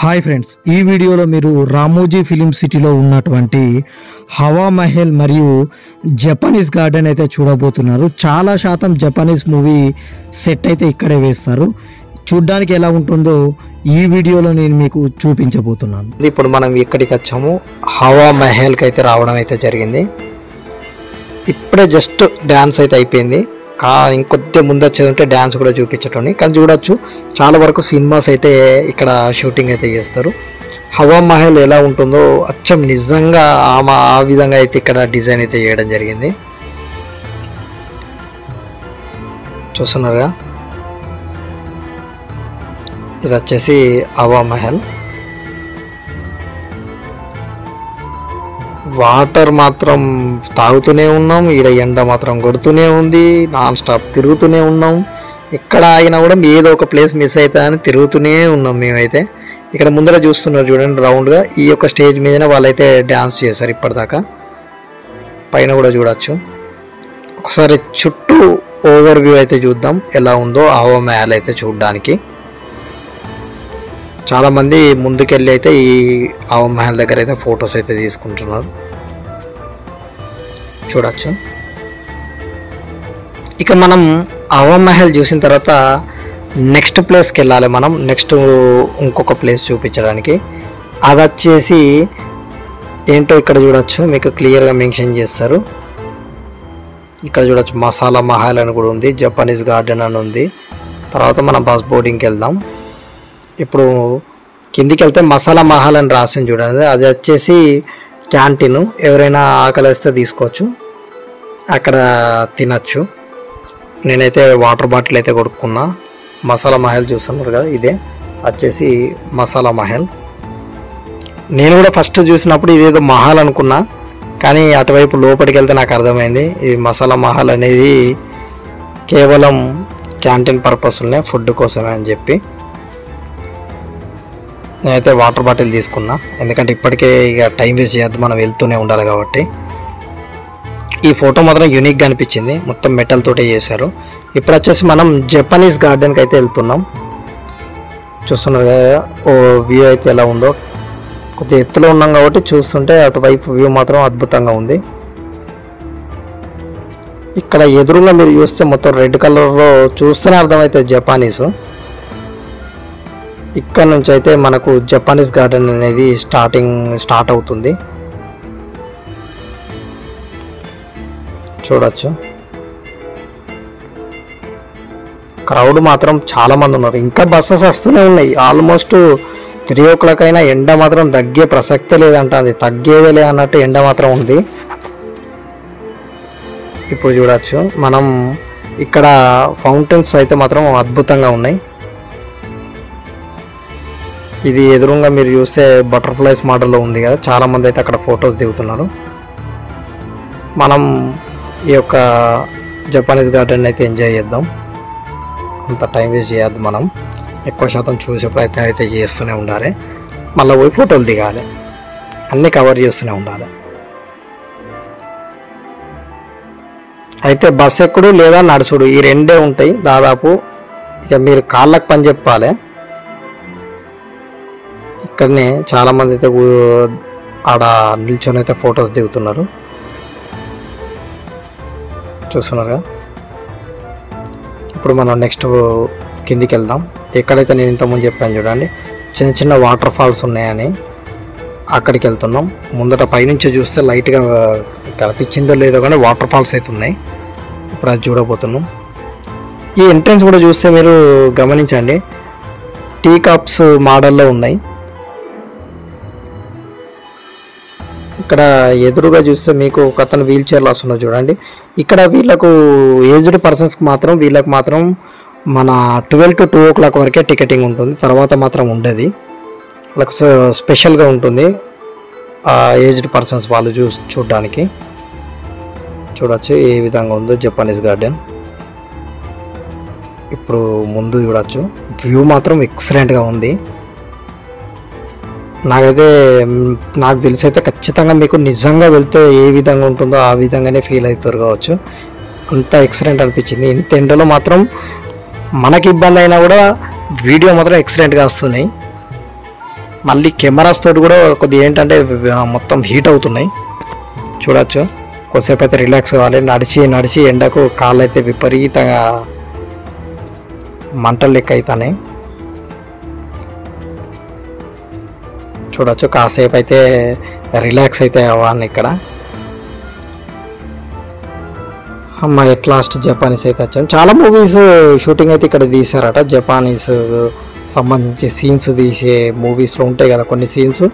Hi friends, ఈ వీడియోలో మీరు రామోజీ ఫిలిం సిటీలో ఉన్నటువంటి హవా మహల్ మరియు జపానీస్ గార్డెన్ అయితే చూడబోతున్నారు. చాలా శాతం జపానీస్ మూవీ సెట్ అయితే ఇక్కడే వేస్తారు. చూడ్డానికి ఎలా ఉంటుందో ఈ వీడియోలో నేను మీకు చూపించబోతున్నాను. ఇప్పుడు మనం ఇక్కడికి వచ్చాము. హవా మహల్కి అయితే రావడం అయితే జరిగింది. ఇప్పుడే జస్ట్ డ్యాన్స్ అయితే అయిపోయింది. ఇంకొద్ది ముందు వచ్చేది ఉంటే డ్యాన్స్ కూడా చూపించటం, కానీ చూడొచ్చు చాలా వరకు సినిమాస్ అయితే ఇక్కడ షూటింగ్ అయితే చేస్తారు. హవా మహల్ ఎలా ఉంటుందో అచ్చం నిజంగా ఆ విధంగా అయితే ఇక్కడ డిజైన్ అయితే చేయడం జరిగింది. చూస్తున్నారుగా, ఇది వచ్చేసి హవా మహల్. వాటర్ మాత్రం తాగుతూనే ఉన్నాం, ఈడ ఎండ మాత్రం కొడుతూనే ఉంది, నాన్ స్టాప్ తిరుగుతూనే ఉన్నాం. ఎక్కడ ఆగినా కూడా ఏదో ఒక ప్లేస్ మిస్ అవుతా అని తిరుగుతూనే ఉన్నాం మేమైతే. ఇక్కడ ముందర చూస్తున్నారు చూడండి, రౌండ్గా ఈ యొక్క స్టేజ్ మీదనే వాళ్ళైతే డ్యాన్స్ చేశారు ఇప్పటిదాకా. పైన కూడా చూడొచ్చు. ఒకసారి చుట్టూ ఓవర్ వ్యూ అయితే చూద్దాం ఎలా ఉందో హవా మహల్ అయితే చూడడానికి. చాలామంది ముందుకెళ్ళి అయితే ఈ హవా మహల్ దగ్గర అయితే ఫొటోస్ అయితే తీసుకుంటున్నారు, చూడచ్చు. ఇక మనం హవా మహల్ చూసిన తర్వాత నెక్స్ట్ ప్లేస్కి వెళ్ళాలి మనం. నెక్స్ట్ ఇంకొక ప్లేస్ చూపించడానికి, అది వచ్చేసి ఏంటో ఇక్కడ చూడొచ్చు, మీకు క్లియర్గా మెన్షన్ చేస్తారు. ఇక్కడ చూడొచ్చు మసాలా మహల్ అని కూడా ఉంది, జపానీస్ గార్డెన్ అని ఉంది. తర్వాత మనం బస్ బోర్డింగ్కి వెళ్దాం. ఇప్పుడు కిందికి వెళ్తే మసాలా మహల్ అని రాసింది చూడండి, అది వచ్చేసి క్యాంటీన్. ఎవరైనా ఆకలి వేస్తే తీసుకోవచ్చు, అక్కడ తినచ్చు. నేనైతే వాటర్ బాటిల్ అయితే కొడుకున్నా. మసాలా మహల్ చూస్తున్నారు కదా, ఇదే వచ్చేసి మసాలా మహల్. నేను కూడా ఫస్ట్ చూసినప్పుడు ఇదేదో మహల్ అనుకున్నా, కానీ అటువైపు లోపలికి వెళ్తే నాకు అర్థమైంది ఇది మసాలా మహల్ అనేది కేవలం క్యాంటీన్ పర్పస్లోనే, ఫుడ్ కోసమే అని చెప్పి. నేనైతే వాటర్ బాటిల్ తీసుకున్నా, ఎందుకంటే ఇప్పటికే ఇక టైం వేస్ట్ చేయొద్దు, మనం వెళ్తూనే ఉండాలి కాబట్టి. ఈ ఫోటో మాత్రం యూనిక్గా అనిపించింది, మొత్తం మెటల్ తోటే చేశారు. ఇప్పుడు వచ్చేసి మనం జపనీస్ గార్డెన్కి అయితే వెళ్తున్నాం. చూస్తున్నారు కదా ఓ వ్యూ అయితే ఎలా ఉందో. కొద్దిగా ఎత్తులో ఉన్నాం కాబట్టి చూస్తుంటే అటువైపు వ్యూ మాత్రం అద్భుతంగా ఉంది. ఇక్కడ ఎదురుగా మీరు చూస్తే మొత్తం రెడ్ కలర్లో చూస్తేనే అర్థమవుతుంది జపానీస్. ఇక్కడ నుంచి అయితే మనకు జపానీస్ గార్డెన్ అనేది స్టార్ట్ అవుతుంది, చూడొచ్చు. క్రౌడ్ మాత్రం చాలా మంది ఉన్నారు, ఇంకా బస్సెస్ వస్తూనే ఉన్నాయి. ఆల్మోస్ట్ 3 o'clock అయినా ఎండ మాత్రం తగ్గే ప్రసక్తే లేదంట, అది తగ్గేదే లే అన్నట్టు ఎండ మాత్రం ఉంది. ఇప్పుడు చూడొచ్చు మనం ఇక్కడ ఫౌంటైన్స్ అయితే మాత్రం అద్భుతంగా ఉన్నాయి. ఇది ఎదురుగా మీరు చూస్తే బటర్ఫ్లైస్ మోడల్లో ఉంది కదా, చాలామంది అయితే అక్కడ ఫొటోస్ దిగుతున్నారు. మనం ఈ యొక్క జపానీస్ గార్డెన్ అయితే ఎంజాయ్ చేద్దాం, అంత టైం వేస్ట్ చేయొద్దు. మనం ఎక్కువ శాతం చూసే ప్రయత్నం అయితే చేస్తూనే ఉండాలి, మళ్ళీ పోయి ఫోటోలు దిగాలి, అన్నీ కవర్ చేస్తూనే ఉండాలి. అయితే బస్ ఎక్కుడు లేదా నడుచుడు ఈ రెండే ఉంటాయి దాదాపు. ఇక మీరు కాళ్ళకు పని చెప్పాలి. ఇక్కడనే చాలామంది అయితే ఆడ నిల్చొని అయితే ఫొటోస్ దిగుతున్నారు, చూస్తున్నారుగా. ఇప్పుడు మనం నెక్స్ట్ కిందికి వెళ్దాం. ఎక్కడైతే నేను ఇంతకుముందు చెప్పాను చూడండి, చిన్న చిన్న వాటర్ ఫాల్స్ ఉన్నాయని, అక్కడికి వెళ్తున్నాం. ముందట పైనుంచి చూస్తే లైట్గా కనిపించిందో లేదో కానీ వాటర్ ఫాల్స్ అయితే ఉన్నాయి. ఇప్పుడు అది చూడబోతున్నాం. ఈ ఎంట్రన్స్ కూడా చూస్తే మీరు గమనించండి, టీ కప్స్ మోడల్లో ఉన్నాయి. ఇక్కడ ఎదురుగా చూస్తే మీకు ఒక అతను వీల్ చైర్లో వస్తున్నారు చూడండి. ఇక్కడ వీళ్ళకు ఏజ్డ్ పర్సన్స్కి మాత్రం వీళ్ళకి మాత్రం మన 12 to 2 o'clock వరకే టికెటింగ్ ఉంటుంది, తర్వాత మాత్రం ఉండదు. వాళ్ళకి స్పెషల్గా ఉంటుంది ఏజ్డ్ పర్సన్స్ వాళ్ళు చూడడానికి. చూడొచ్చు ఏ విధంగా ఉందో జపానీస్ గార్డెన్. ఇప్పుడు ముందు చూడొచ్చు, వ్యూ మాత్రం ఎక్సలెంట్గా ఉంది. నాకు తెలిసి అయితే ఖచ్చితంగా మీకు నిజంగా వెళ్తే ఏ విధంగా ఉంటుందో ఆ విధంగానే ఫీల్ అవుతారు కావచ్చు, అంత ఎక్సలెంట్ అనిపించింది. ఇంత ఎండలో మాత్రం మనకి ఇబ్బంది అయినా కూడా వీడియో మాత్రం ఎక్సలెంట్గా వస్తున్నాయి. మళ్ళీ కెమెరాస్ తోటి కూడా కొద్దిగా ఏంటంటే మొత్తం హీట్ అవుతున్నాయి. చూడొచ్చు. కొద్దిసేపు అయితే రిలాక్స్ కావాలి. నడిచి ఎండకు కాళ్ళు అయితే విపరీతంగా మంటలు లెక్క అవుతున్నాయి. చూడొచ్చు. కాసేపు అయితే రిలాక్స్ అయితే అవ్వాలి ఇక్కడ. అమ్మ ఎట్ లాస్ట్ జపానీస్ అయితే వచ్చాను. చాలా మూవీస్ షూటింగ్ అయితే ఇక్కడ తీశారట. జపానీస్ సంబంధించి సీన్స్ తీసే మూవీస్లో ఉంటాయి కదా కొన్ని సీన్స్,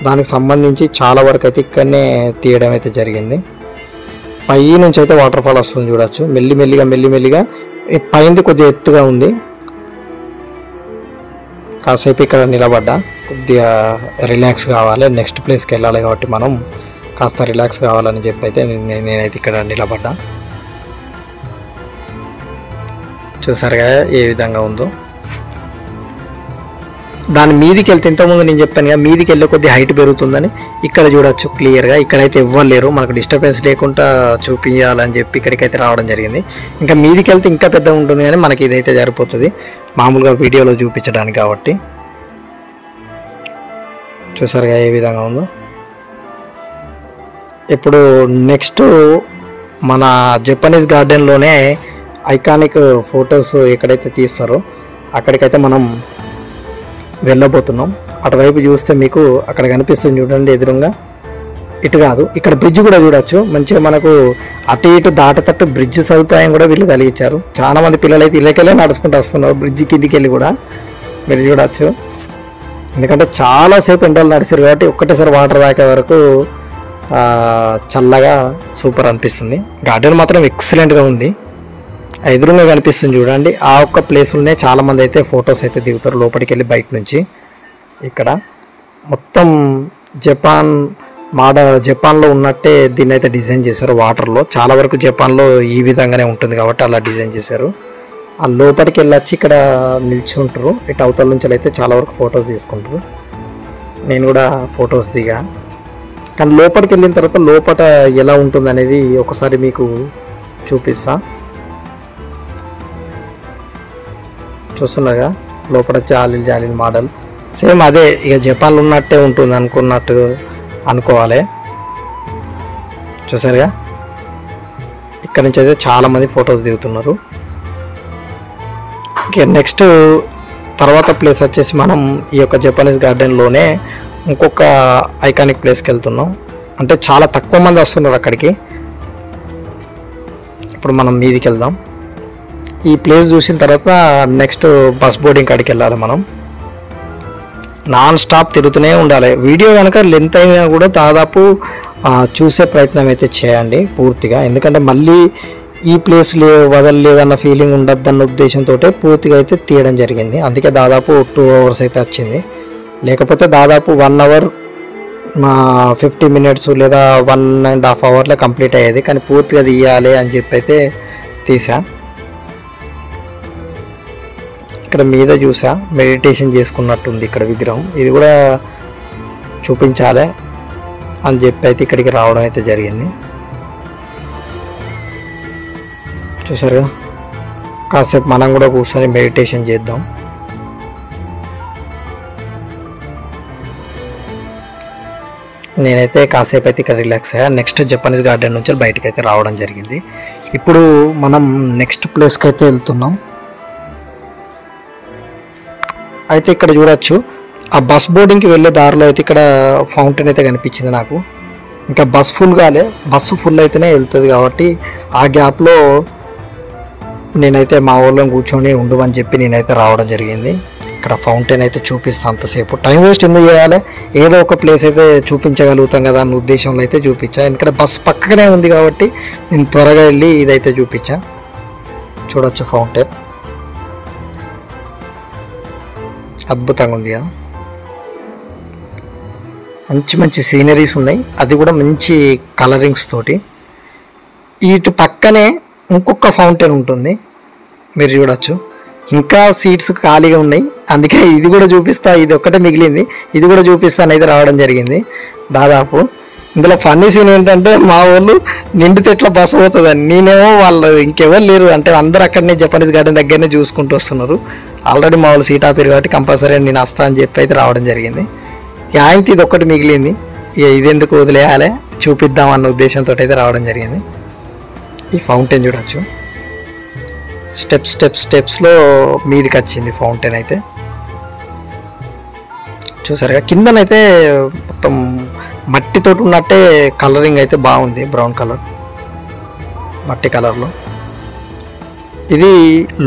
దానికి సంబంధించి చాలా వరకు అయితే ఇక్కడనే తీయడం అయితే జరిగింది. పై నుంచి అయితే వాటర్ ఫాల్ వస్తుంది చూడొచ్చు. మెల్లిమెల్లిగా పైంది కొద్దిగా ఎత్తుగా ఉంది. కాసేపు ఇక్కడ నిలబడ్డా, కొద్దిగా రిలాక్స్ కావాలి. నెక్స్ట్ ప్లేస్కి వెళ్ళాలి కాబట్టి మనం కాస్త రిలాక్స్ కావాలని చెప్పి అయితే నేనైతే ఇక్కడ నిలబడ్డా. చూసారు కదా ఏ విధంగా ఉందో. దాని మీదికి వెళ్తే ఇంతకుముందు నేను చెప్పాను కదా, మీదికి వెళ్ళే కొద్ది హైట్ పెరుగుతుందని. ఇక్కడ చూడొచ్చు క్లియర్గా. ఇక్కడైతే ఇవ్వలేరు, మనకు డిస్టర్బెన్స్ లేకుండా చూపించాలని చెప్పి ఇక్కడికైతే రావడం జరిగింది. ఇంకా మీదికి వెళ్తే ఇంకా పెద్దగా ఉంటుంది కానీ మనకి ఇదైతే సరిపోతుంది మామూలుగా వీడియోలో చూపించడానికి కాబట్టి. చూసారుగా ఏ విధంగా ఉందో. ఇప్పుడు నెక్స్ట్ మన జపనీస్ గార్డెన్లోనే ఐకానిక్ ఫొటోస్ ఎక్కడైతే తీస్తారో అక్కడికైతే మనం వెళ్ళబోతున్నాం. అటువైపు చూస్తే మీకు అక్కడ కనిపిస్తుంది చూడండి ఎదురుగా. ఇటు కాదు, ఇక్కడ బ్రిడ్జ్ కూడా చూడొచ్చు. మంచిగా మనకు అటు ఇటు దాటతట్టు బ్రిడ్జ్ సదుపాయం కూడా వీళ్ళు కలిగించారు. చాలా మంది పిల్లలు అయితే ఇళ్ళకెళ్ళే నడుచుకుంటూ వస్తున్నారు బ్రిడ్జ్ కిందికి వెళ్ళి కూడా మీరు చూడొచ్చు. ఎందుకంటే చాలాసేపు ఎండలు నడిచారు కాబట్టి ఒక్కటేసారి వాటర్ తాకే వరకు చల్లగా సూపర్ అనిపిస్తుంది. గార్డెన్ మాత్రం ఎక్సలెంట్గా ఉంది. ఎదురుగా కనిపిస్తుంది చూడండి. ఆ ఒక్క ప్లేస్లోనే చాలామంది అయితే ఫొటోస్ అయితే దిగుతారు లోపలికి వెళ్ళి బయట నుంచి. ఇక్కడ మొత్తం జపాన్లో ఉన్నట్టే దీన్ని అయితే డిజైన్ చేశారు. వాటర్లో చాలా వరకు జపాన్లో ఈ విధంగానే ఉంటుంది కాబట్టి అలా డిజైన్ చేశారు. ఆ లోపలికి వెళ్ళొచ్చి ఇక్కడ నిల్చుంటారు. ఇటు అవతల నుంచి అయితే చాలా వరకు ఫొటోస్ తీసుకుంటారు. నేను కూడా ఫొటోస్ దిగా. కానీ లోపలికి వెళ్ళిన తర్వాత లోపల ఎలా ఉంటుంది అనేది ఒకసారి మీకు చూపిస్తా. చూస్తున్నారుగా లోపల జాలీలు మోడల్ సేమ్ అదే ఇక జపాన్లో ఉన్నట్టే ఉంటుంది అనుకోవాలి. చూసారుగా ఇక్కడ నుంచి అయితే చాలామంది ఫొటోస్ దిగుతున్నారు. ఓకే, నెక్స్ట్ తర్వాత ప్లేస్ వచ్చేసి మనం ఈ యొక్క జపనీస్ గార్డెన్లోనే ఇంకొక ఐకానిక్ ప్లేస్కి వెళ్తున్నాం. అంటే చాలా తక్కువ మంది వస్తున్నారు అక్కడికి. ఇప్పుడు మనం మీదికి వెళ్దాం. ఈ ప్లేస్ చూసిన తర్వాత నెక్స్ట్ బస్ బోర్డింగ్ కాడికి వెళ్ళాలి. మనం నాన్ స్టాప్ తిరుగుతూనే ఉండాలి. వీడియో కనుక లెంత్ అయినా కూడా దాదాపు చూసే ప్రయత్నం అయితే చేయండి పూర్తిగా. ఎందుకంటే మళ్ళీ ఈ ప్లేస్ వదలలేదన్న ఫీలింగ్ ఉండద్దన్న ఉద్దేశంతో పూర్తిగా అయితే తీయడం జరిగింది. అందుకే దాదాపు 2 hours అయితే వచ్చింది. లేకపోతే దాదాపు 1 hour 50 minutes లేదా 1.5 hourలో కంప్లీట్ అయ్యేది. కానీ పూర్తిగా తీయాలి అని చెప్పి అయితే తీసా. ఇక్కడ మీద చూసా మెడిటేషన్ చేసుకున్నట్టుంది ఇక్కడ విగ్రహం. ఇది కూడా చూపించాలి అని చెప్పి అయితే ఇక్కడికి రావడం అయితే జరిగింది. చూసారుగా కాసేపు మనం కూడా కూర్చొని మెడిటేషన్ చేద్దాం. నేనైతే కాసేపు అయితే ఇక్కడ రిలాక్స్ అయ్యా. నెక్స్ట్ జపనీస్ గార్డెన్ నుంచి బయటకు అయితే రావడం జరిగింది. ఇప్పుడు మనం నెక్స్ట్ ప్లేస్కి అయితే వెళ్తున్నాం. అయితే ఇక్కడ చూడొచ్చు ఆ బస్ బోర్డింగ్కి వెళ్ళే దారిలో అయితే ఇక్కడ ఫౌంటైన్ అయితే కనిపించింది నాకు. ఇంకా బస్ ఫుల్ కాలే, బస్సు ఫుల్ అయితేనే వెళ్తుంది కాబట్టి ఆ గ్యాప్లో నేనైతే మా ఊళ్ళో కూర్చొని ఉండమని చెప్పి నేనైతే రావడం జరిగింది. ఇక్కడ ఫౌంటైన్ అయితే చూపిస్తాను. అంతసేపు టైం వేస్ట్ ఎందుకు చేయాలి, ఏదో ఒక ప్లేస్ అయితే చూపించగలుగుతాం కదా అన్న ఉద్దేశంలో అయితే చూపించా. ఎందుకంటే బస్సు పక్కనే ఉంది కాబట్టి నేను త్వరగా వెళ్ళి ఇదైతే చూపించా. చూడొచ్చు ఫౌంటైన్ అద్భుతంగా ఉంది కదా. మంచి సీనరీస్ ఉన్నాయి, అది కూడా మంచి కలరింగ్స్ తోటి. ఇటు పక్కనే ఇంకొక ఫౌంటైన్ ఉంటుంది మీరు చూడొచ్చు. ఇంకా సీట్స్ ఖాళీగా ఉన్నాయి, అందుకే ఇది కూడా చూపిస్తా. ఇది ఒక్కటే మిగిలింది, ఇది కూడా చూపిస్తానైతే రావడం జరిగింది. దాదాపు ఇందులో ఫన్నీ సీన్ ఏంటంటే మా వాళ్ళు నిండితే ఎట్లా బస్సు పోతుందని, నేనేమో వాళ్ళు ఇంకెవరు లేరు అంటే అందరూ అక్కడనే జపనీస్ గార్డెన్ దగ్గరనే చూసుకుంటూ వస్తున్నారు. ఆల్రెడీ మా వాళ్ళు సీట్ ఆపారు కాబట్టి కంపల్సరీ నేను వస్తా అని చెప్పి అయితే రావడం జరిగింది. యాంతి ఇది ఒక్కటి మిగిలింది, ఇక ఇదెందుకు వదిలేయాలి చూపిద్దాం అన్న ఉద్దేశంతో అయితే రావడం జరిగింది. ఈ ఫౌంటైన్ చూడొచ్చు, స్టెప్స్లో మీదికి వచ్చింది ఫౌంటైన్ అయితే చూసారుగా. కిందనైతే మొత్తం మట్టితో ఉన్నట్టే కలరింగ్ అయితే బాగుంది, బ్రౌన్ కలర్ మట్టి కలర్లో. ఇది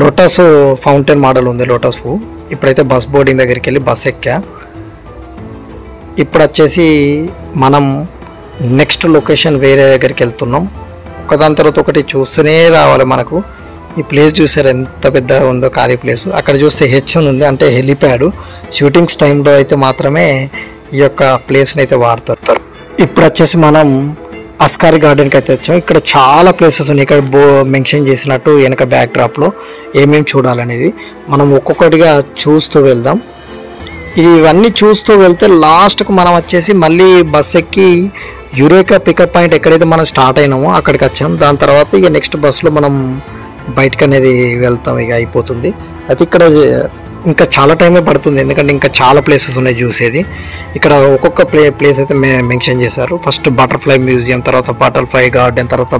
లోటస్ ఫౌంటైన్ మోడల్ ఉంది, లోటస్ పువ్వు. ఇప్పుడైతే బస్ బోర్డింగ్ దగ్గరికి వెళ్ళి బస్ ఎక్కా. ఇప్పుడు వచ్చేసి మనం నెక్స్ట్ లొకేషన్ వేరే దగ్గరికి వెళ్తున్నాం. ఒకదాని తర్వాత ఒకటి చూస్తూనే రావాలి మనకు. ఈ ప్లేస్ చూసారు ఎంత పెద్దగా ఉందో, ఖాళీ ప్లేస్. అక్కడ చూస్తే హెచ్ఎన్ ఉంది, అంటే హెలిప్యాడ్. షూటింగ్స్ టైంలో అయితే మాత్రమే ఈ యొక్క ప్లేస్ని అయితే వాడతారు. ఇప్పుడు వచ్చేసి మనం అస్కారి గార్డెన్కి అయితే వచ్చాం. ఇక్కడ చాలా ప్లేసెస్ ఉన్నాయి. ఇక్కడ మెన్షన్ చేసినట్టు వెనక బ్యాక్ డ్రాప్లో ఏమేమి చూడాలనేది మనం ఒక్కొక్కటిగా చూస్తూ వెళ్దాం. ఇవన్నీ చూస్తూ వెళ్తే లాస్ట్కు మనం వచ్చేసి మళ్ళీ బస్ ఎక్కి యురేకా పికప్ పాయింట్ ఎక్కడైతే మనం స్టార్ట్ అయినామో అక్కడికి వచ్చాం. దాని తర్వాత ఇక నెక్స్ట్ బస్సులో మనం బయటకు అనేది వెళ్తాం, ఇక అయిపోతుంది. అయితే ఇక్కడ ఇంకా చాలా టైమే పడుతుంది, ఎందుకంటే ఇంకా చాలా ప్లేసెస్ ఉన్నాయి చూసేది. ఇక్కడ ఒక్కొక్క ప్లేస్ అయితే మెన్షన్ చేశారు. ఫస్ట్ బటర్ఫ్లై మ్యూజియం, తర్వాత బటర్ఫ్లై గార్డెన్, తర్వాత